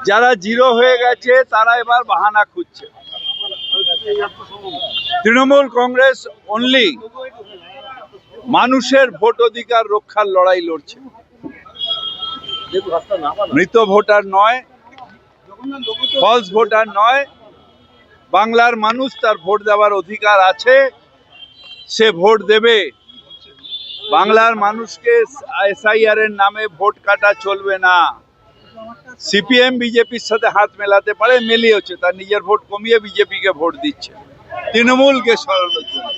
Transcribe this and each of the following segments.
যারা জিরো হয়ে গেছে তারা এবার বাহানা খুঁজছে। তৃণমূল কংগ্রেস অনলি মানুষের ভোট অধিকার রক্ষার লড়াই লড়ছে, মৃত ভোটার নয়, ফলস ভোটার নয়। বাংলার মানুষ তার ভোট দেওয়ার অধিকার আছে, সে ভোট দেবে। বাংলার মানুষকে এসআইআর এর নামে ভোট কাটা চলবে না। সিপিএম বিজেপির সাথে হাত মেলাতে পারে, মেলিয়েছে, তার নিজের ভোট কমিয়ে বিজেপিকে ভোট দিচ্ছে তৃণমূলকে সরানোর জন্য।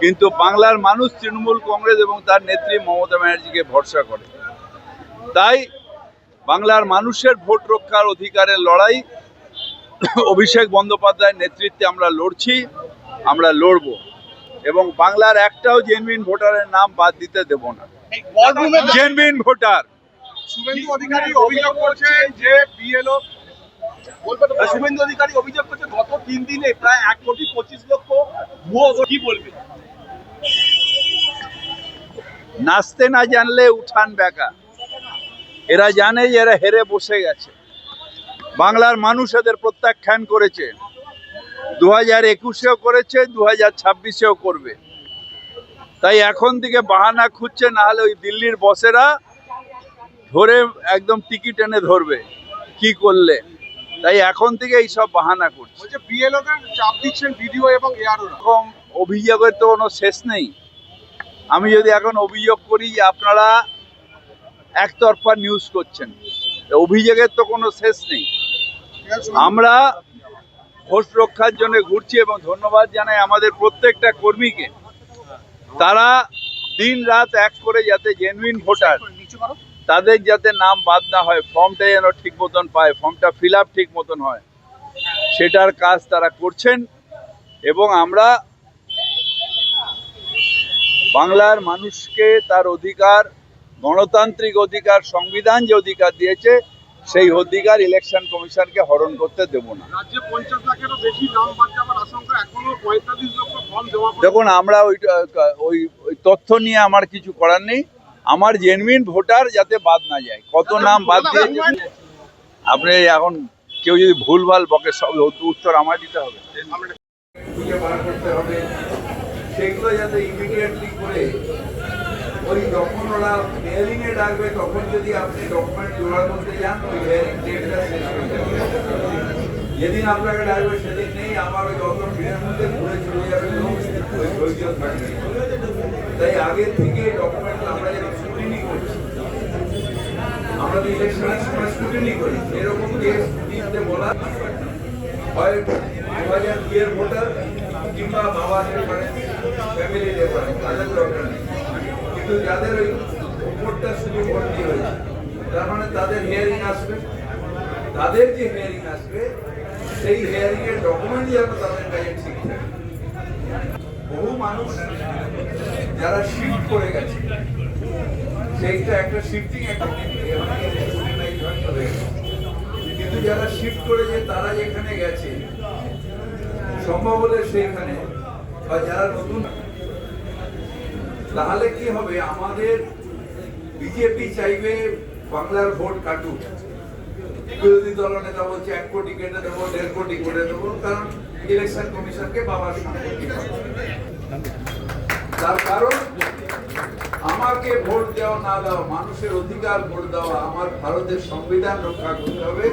কিন্তু বাংলার মানুষ তৃণমূল কংগ্রেস এবং তার নেত্রী মমতা ব্যানার্জিকে ভরসা করে। তাই বাংলার মানুষের ভোট রক্ষার অধিকারের লড়াই অভিষেক বন্দ্যোপাধ্যায়ের নেতৃত্বে আমরা লড়ছি, আমরা লড়ব এবং বাংলার একটাও জেনুইন ভোটারের নাম বাদ দিতে দেব না। জেনুইন ভোটার শুভেন্দু অধিকারী অভিযোগ করছে যে বিএলও শুভেন্দু অধিকারী অভিযোগ করছে গত 3 দিনে প্রায় 1,25,00,000 ভুয়ো ভোট। কি বলবে? নাচতে না জানলে উঠান বেকা। এরা জানে যে এরা হেরে বসে গেছে। বাংলার মানুষ এদের প্রত্যাখ্যান করেছে, 2021-এও করেছে, 2026-এও করবে। তাই এখন থেকে বাহানা খুঁজছে, না হলে ওই দিল্লির বসেরা ধরে একদম টিকিট এনে ধরবে কি করলে। তাই এখন থেকে এইসব বাহানা করছে। বিএলওদের চাপ দিচ্ছেন ভিডিও এবং এরকম অভিযোগের তো কোনো শেষ নেই। আমি যদি এখন অভিযোগ করি যে আপনারা একতরফা নিউজ করছেন, অভিযোগের তো কোনো শেষ নেই। আমরা ভোট রক্ষার জন্য ঘুরছি এবং ধন্যবাদ জানাই আমাদের প্রত্যেকটা কর্মীকে। তারা দিন রাত এক করে যাতে জেনুইন ভোটার তাদের যাতে নাম বাদ না হয়, ফর্মটা যেন ঠিক মতন পায়, ফর্মটা ফিল আপ ঠিক মতন হয়, সেটার কাজ তারা করছেন। এবং আমরা বাংলার মানুষকে তার অধিকার, গণতান্ত্রিক অধিকার, সংবিধান যে অধিকার দিয়েছে সেই অধিকার ইলেকশন কমিশনকে হরণ করতে দেব না। রাজ্যে 50 লাখেরও বেশি নাম বাদ যাওয়ার আশঙ্কা, এখনো 45 লক্ষ ফর্ম জমা। দেখুন, আমরা ওই তথ্য নিয়ে আমার কিছু করার নেই। আমার জেনুইন ভোটার যাতে বাদ না যায়। কত নাম বাদ দিয়েছে আপনি এখন কেউ যদি ভুলভাল বকে সব উত্তর আমায় দিতে হবে। সেগুলো যাতে ইমিডিয়েটলি করে ওই যখন ওরা হিয়ারিং এ ডাকবে তখন যদি আপনি ডকুমেন্ট জোগাড় করতে যান, ওই হিয়ারিং ডেটটা শেষ হয়ে যাবে। যেদিন আপনাকে ডাকবে সেদিন নেই, আমার ওই যত ভিড়ের মধ্যে ঘুরে চলে যাবে লোক, ওই ধৈর্য থাকবে। তাই আগের থেকে ডকুমেন্ট আমরা যেন স্ক্রুটিনি করছি, আমরা তো ইলেকশনের সময় স্ক্রুটিনি করি, এরকম কেস দিতে বলা হয় 2002 ভোটার কিংবা বাবা ফ্যামিলি রেফারেন্স, তাদের দরকার নেই। কিন্তু যাদের ওই ভোটটা শুধু ভর্তি হয়েছে, তার মানে তাদের হিয়ারিং আসবে, তাদের যে হিয়ারিং আসবে সেই হিয়ারিং এর ডকুমেন্ট যেন তাদের কাছে ঠিক থাকে। বহু মানুষ যারা শিফট করে গেছে, সেইটা একটা শিফটিং একটা, কিন্তু যারা শিফট করেছে তারা যেখানে গেছে সম্ভব হলে সেইখানে, বা যারা নতুন, তাহলে কি হবে, আমাদের বিজেপি চাইবে বাংলার ভোট কাটুক। বিরোধী দল নেতা বলছে 1 কোটি কেটে দেবো, 1.5 কোটি করে দেবো, কারণ ইলেকশন কমিশনকে বাবার সম্পত্তি। তার কারণ আমাকে ভোট দেওয়া না দেওয়া, মানুষের অধিকার ভোট দেওয়া, আমার ভারতের সংবিধান রক্ষা করতে হবে।